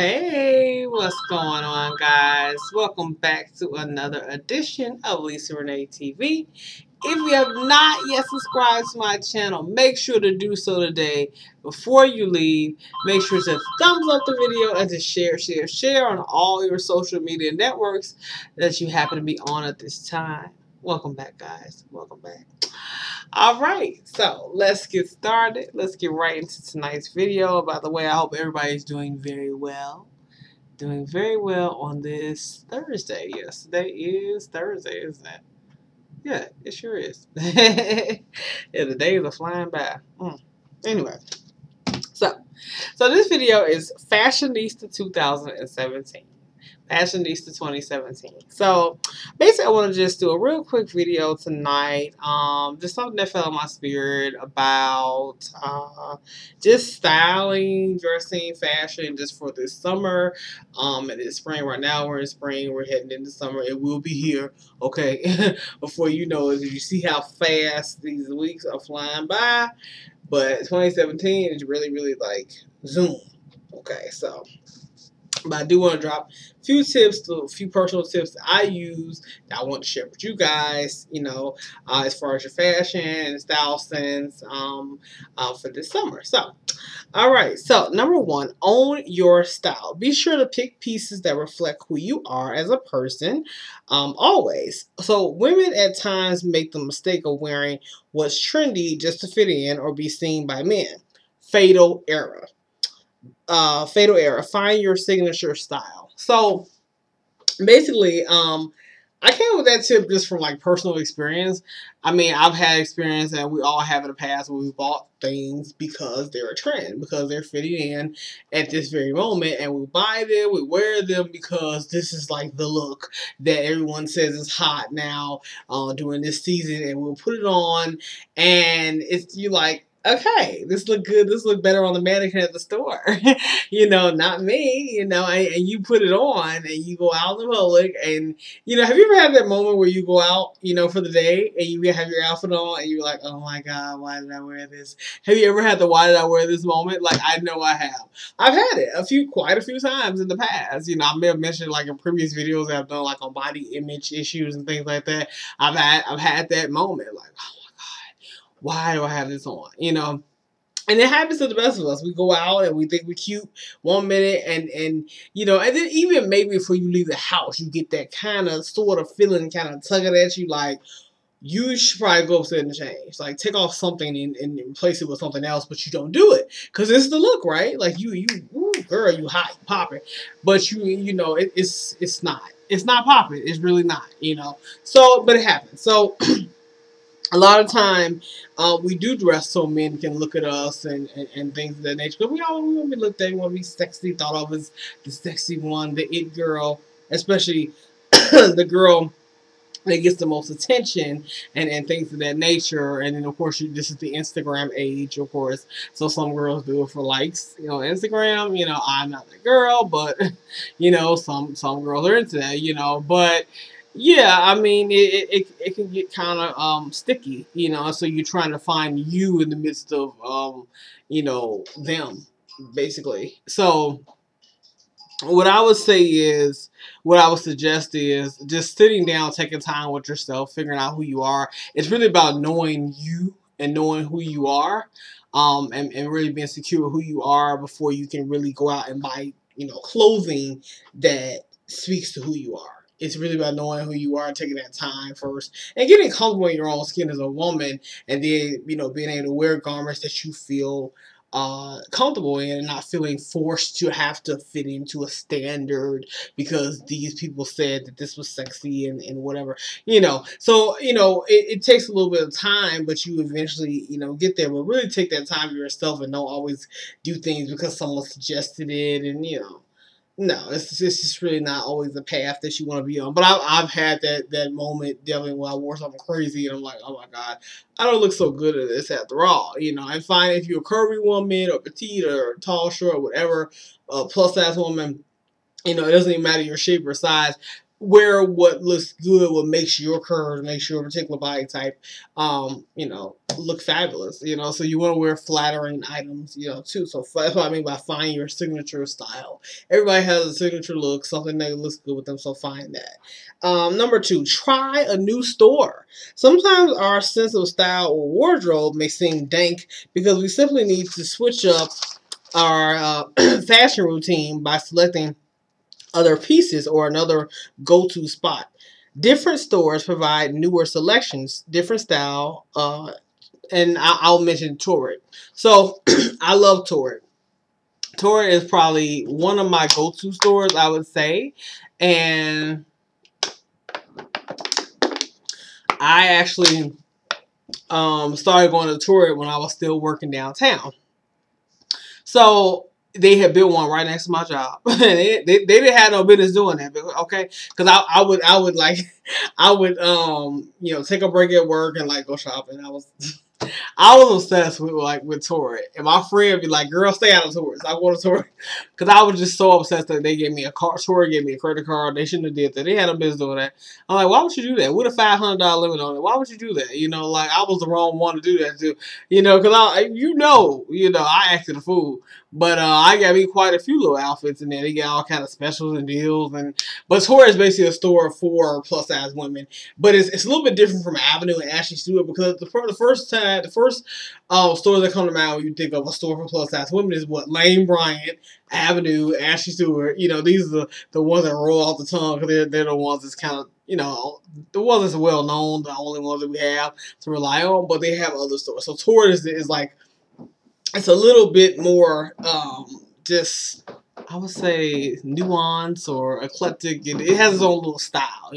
Hey, what's going on, guys? Welcome back to another edition of Lisa Renee TV. If you have not yet subscribed to my channel, make sure to do so today. Before you leave, make sure to thumbs up the video and to share on all your social media networks that you happen to be on at this time. Welcome back, guys. Welcome back. All right, so let's get started. Let's get right into tonight's video. By the way, I hope everybody's doing very well. Doing very well on this Thursday. Yes, today is Thursday, isn't it? Yeah, it sure is. Yeah, the days are flying by. Anyway, so this video is Fashionista 2017. Fashionista 2017. So basically, I want to just do a real quick video tonight. Just something that fell in my spirit about just styling, dressing, fashion, just for this summer. And it's spring right now. We're in spring. We're heading into summer. It will be here. Okay, before you know it, you see how fast these weeks are flying by. But 2017 is really like zoom. Okay, so. But I do want to drop a few tips, a few personal tips that I use that I want to share with you guys, as far as your fashion and style sense for this summer. So, all right. So, number one, own your style. Be sure to pick pieces that reflect who you are as a person, always. So, women at times make the mistake of wearing what's trendy just to fit in or be seen by men. Fatal error. Find your signature style. So basically, I came up with that tip just from like personal experience. I mean, I've had experience, and we all have in the past where we bought things because they're a trend, because they're fitting in at this very moment, and we buy them, we wear them because this is like the look that everyone says is hot now during this season, and we'll put it on, and you like, okay, this look good. This look better on the mannequin at the store. Not me, and you put it on and you go out in the public and, have you ever had that moment where you go out, for the day and you have your outfit on and you're like, oh my God, why did I wear this? Have you ever had the why did I wear this moment? Like, I know I have. I've had it quite a few times in the past. I may have mentioned like in previous videos that I've done like on body image issues and things like that. I've had that moment like, oh, why do I have this on? And it happens to the best of us. We go out and we think we're cute 1 minute and then even maybe before you leave the house, you get that kind of sort of feeling kind of tugging at you like, you should probably go upstairs and change. Like, take off something and replace it with something else, but you don't do it. Because it's the look, right? Like, ooh, girl, you hot, you popping. But, it's not. It's not popping. It's really not, So, but it happens. So, a lot of time, we do dress so men can look at us and things of that nature. But we want to be looked at. We want to be sexy, thought of as the sexy one, the it girl, especially the girl that gets the most attention and things of that nature. And then, of course, this is the Instagram age, of course. So some girls do it for likes, Instagram. I'm not that girl, but, some girls are into that, but... Yeah, I mean, it can get kind of sticky, so you're trying to find you in the midst of, them, basically. So what I would suggest is just sitting down, taking time with yourself, figuring out who you are. It's really about knowing you and knowing who you are, and really being secure with who you are before you can really go out and buy, clothing that speaks to who you are. It's really about knowing who you are and taking that time first and getting comfortable in your own skin as a woman, and then, being able to wear garments that you feel comfortable in and not feeling forced to have to fit into a standard because these people said that this was sexy and whatever, So, it takes a little bit of time, but you eventually, get there. But really take that time for yourself and don't always do things because someone suggested it and, No, it's just really not always the path that you want to be on. But I've had that moment definitely when I wore something crazy and I'm like, oh my God, I don't look so good at this after all. And fine if you're a curvy woman or petite or tall, short, or whatever, plus size woman, it doesn't even matter your shape or size. wear what looks good, what makes your curves, makes your particular body type, look fabulous. So you want to wear flattering items, too. So that's what I mean by find your signature style. Everybody has a signature look, something that looks good with them. So find that. Number 2, try a new store. Sometimes our sense of style or wardrobe may seem dank because we simply need to switch up our fashion routine by selecting other pieces or another go-to spot. Different stores provide newer selections, different style, and I'll mention Torrid. So I love Torrid. Torrid is probably one of my go-to stores, I would say, and I actually started going to Torrid when I was still working downtown. So they had built one right next to my job. they didn't have no business doing that, okay? Because I would take a break at work and like go shopping. I was obsessed with Torrid, and my friend would be like, "Girl, stay out of Torrid." So I go to Torrid because I was just so obsessed that they gave me a car. Torrid gave me a credit card. They shouldn't have did that. They had no business doing that. I'm like, why would you do that? With a $500 limit on it, why would you do that? I was the wrong one to do that too. Because I acted a fool. But I got me quite a few little outfits in there. They got all kind of specials and deals, but Torrid is basically a store for plus size women. But it's a little bit different from Avenue and Ashley Stewart because the first stores that come to mind when you think of a store for plus size women is what Lane Bryant, Avenue, Ashley Stewart. These are the ones that roll off the tongue because they're the ones that's kind of the ones that's well known, the only ones that we have to rely on. But they have other stores. So Torrid is like, it's a little bit more just, I would say, nuance or eclectic. It has its own little style,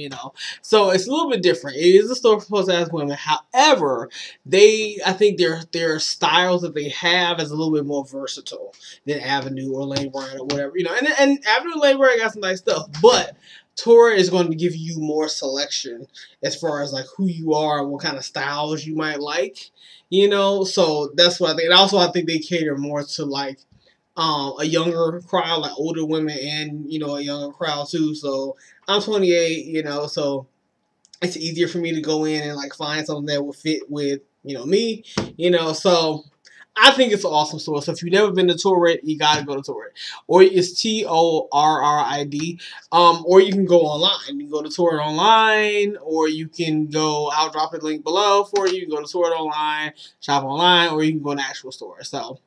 So it's a little bit different. It is a store for plus-size women. However, I think their styles that they have is a little bit more versatile than Avenue or Lane Bryant or whatever, And Avenue and Lane Bryant got some nice stuff, but Torrid is going to give you more selection as far as like who you are and what kind of styles you might like. So that's what I think. And also, I think they cater more to like a younger crowd, like older women, and a younger crowd too. So I'm 28, so it's easier for me to go in and like find something that will fit with me, So I think it's an awesome store. So if you've never been to Torrid, you gotta go to Torrid, or it's TORRID. Or you can go online. You can go to Torrid online, or you can go. I'll drop the link below for you. You can go to Torrid online, shop online, or you can go to an actual store. So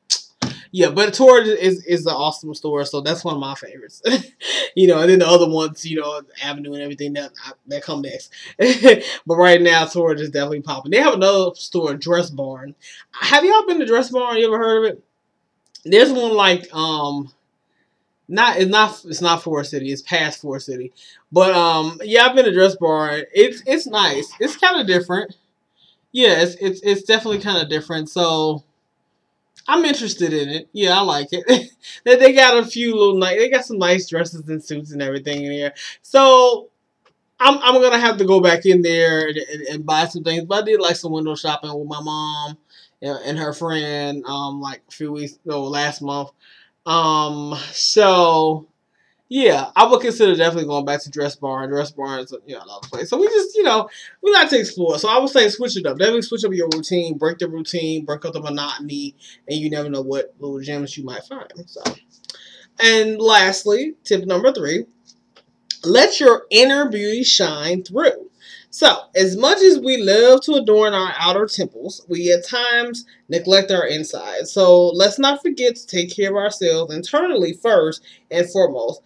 yeah, but Torrid is an awesome store, so that's one of my favorites. And then the other ones, Avenue and everything that come next. But right now, Torrid is definitely popping. They have another store, Dress Barn. Have y'all been to Dress Barn? You ever heard of it? There's one like it's not Forest City. It's past Forest City. But yeah, I've been to Dress Barn. It's nice. It's kind of different. Yeah, it's definitely kind of different. So I'm interested in it. Yeah, I like it. They got a few they got some nice dresses and suits and everything in there. So I'm gonna have to go back in there and buy some things. But I did like some window shopping with my mom and her friend like a few weeks ago, last month. So yeah, I would consider definitely going back to Dress Barn. Dress Barn is another place. So we just we like to explore. So I would say switch it up. Definitely switch up your routine, break the routine, break up the monotony, and you never know what little gems you might find. So, and lastly, tip number 3. Let your inner beauty shine through. So, as much as we love to adorn our outer temples, we at times neglect our inside. So, let's not forget to take care of ourselves internally first and foremost.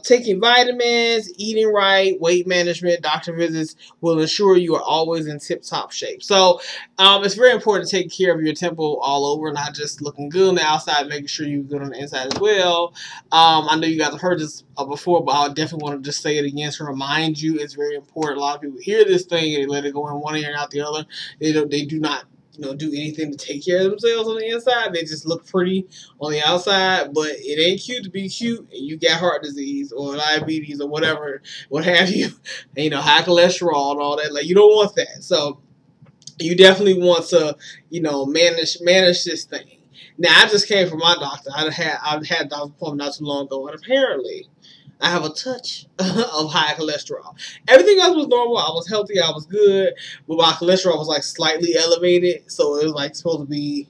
Taking vitamins, eating right, weight management, doctor visits will ensure you are always in tip-top shape. So, it's very important to take care of your temple all over, not just looking good on the outside, making sure you're good on the inside as well. I know you guys have heard this before, but I definitely want to just say it again to remind you. It's very important. A lot of people hear this thing and they let it go in one ear and out the other. They do not do anything to take care of themselves on the inside. They just look pretty on the outside, but it ain't cute to be cute and you got heart disease or diabetes or whatever, what have you, and, high cholesterol and all that. Like, you don't want that. So you definitely want to, manage this thing. Now, I just came from my doctor. I've had a doctor's appointment not too long ago, and apparently I have a touch of high cholesterol. Everything else was normal. I was healthy. I was good. But my cholesterol was like slightly elevated. So it was like supposed to be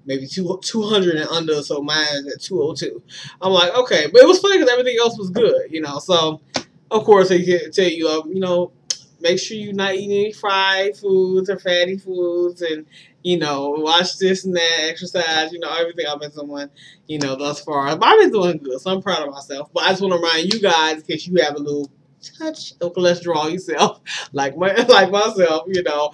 maybe 200 and under. So mine is at 202. I'm like, okay. But it was funny because everything else was good, you know. So, of course, they tell you, you know, make sure you're not eating any fried foods or fatty foods, and you know, watch this and that, exercise, you know, everything I've been doing, you know, thus far. But I've been doing good, so I'm proud of myself. But I just want to remind you guys, in case you have a little touch of cholesterol yourself, like myself, you know,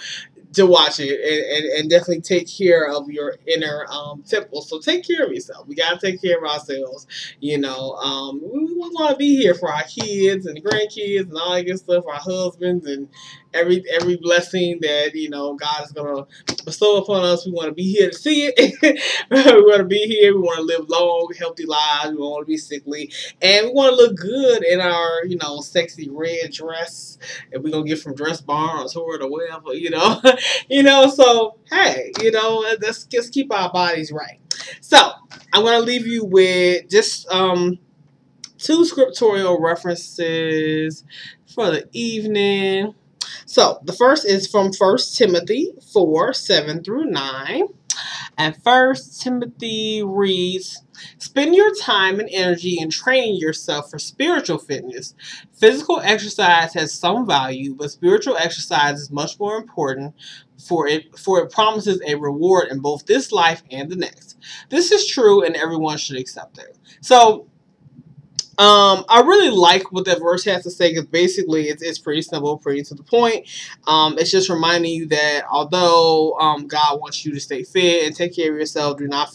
to watch it and definitely take care of your inner temple. So take care of yourself. We gotta take care of ourselves. You know, we want to be here for our kids and grandkids and all that good stuff. Our husbands and every blessing that you know God is gonna bestow upon us. We want to be here to see it. We want to be here. We want to live long, healthy lives. We want to be sickly, and we want to look good in our you know sexy red dress. And we're gonna get from Dress Barn or Toward or whatever, you know. You know, so hey, you know, let's just keep our bodies right. So I'm gonna leave you with just two scriptorial references for the evening. So the first is from 1 Timothy 4:7-9. And 1 Timothy reads, spend your time and energy in training yourself for spiritual fitness. Physical exercise has some value, but spiritual exercise is much more important, for it promises a reward in both this life and the next. This is true, and everyone should accept it. So I really like what that verse has to say because basically it's pretty simple, pretty to the point. It's just reminding you that although God wants you to stay fit and take care of yourself, do not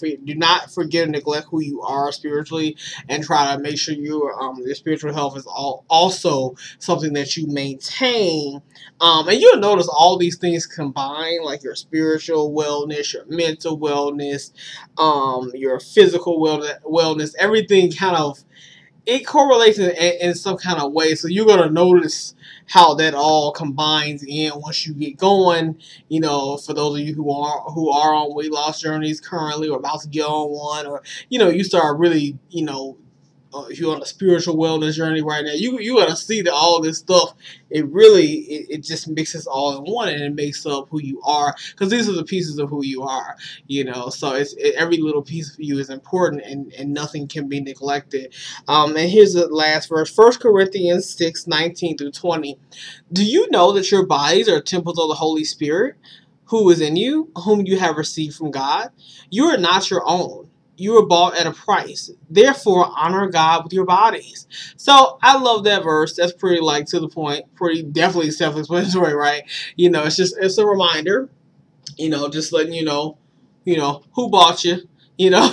forget and neglect who you are spiritually, and try to make sure your spiritual health is also something that you maintain. And you'll notice all these things combined, like your spiritual wellness, your mental wellness, your physical wellness, everything kind of it correlates in some kind of way. So you're going to notice how that all combines in once you get going. You know, for those of you who are on weight loss journeys currently or about to get on one, or, you know, you start really, you know, if you're on a spiritual wellness journey right now, you got to see that all this stuff, it just mixes all in one, and it makes up who you are, because these are the pieces of who you are, you know. So every little piece of you is important, and nothing can be neglected. And here's the last verse, 1 Corinthians 6:19-20. Do you know that your bodies are temples of the Holy Spirit, who is in you, whom you have received from God? You are not your own. You were bought at a price. Therefore, honor God with your bodies. So I love that verse. That's pretty like to the point. Pretty definitely self-explanatory, right? You know, it's a reminder. You know, just letting you know who bought you. You know,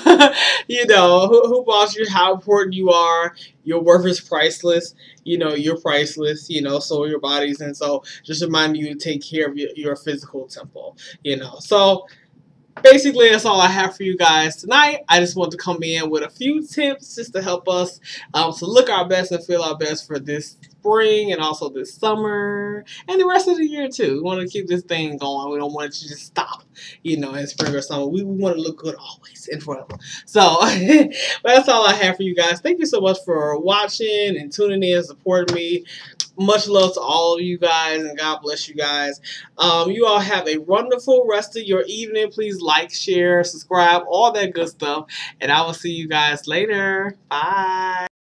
you know who bought you. How important you are. Your worth is priceless. You know, you're priceless. You know, so are your bodies, and so just reminding you to take care of your physical temple. You know, so. Basically, that's all I have for you guys tonight. I just want to come in with a few tips just to help us to look our best and feel our best for this spring and also this summer and the rest of the year too. We want to keep this thing going. We don't want it to just stop, you know, in spring or summer. We want to look good always and forever. So that's all I have for you guys. Thank you so much for watching and tuning in, supporting me. Much love to all of you guys, and God bless you guys. You all have a wonderful rest of your evening. Please like, share, subscribe, all that good stuff. And I will see you guys later. Bye.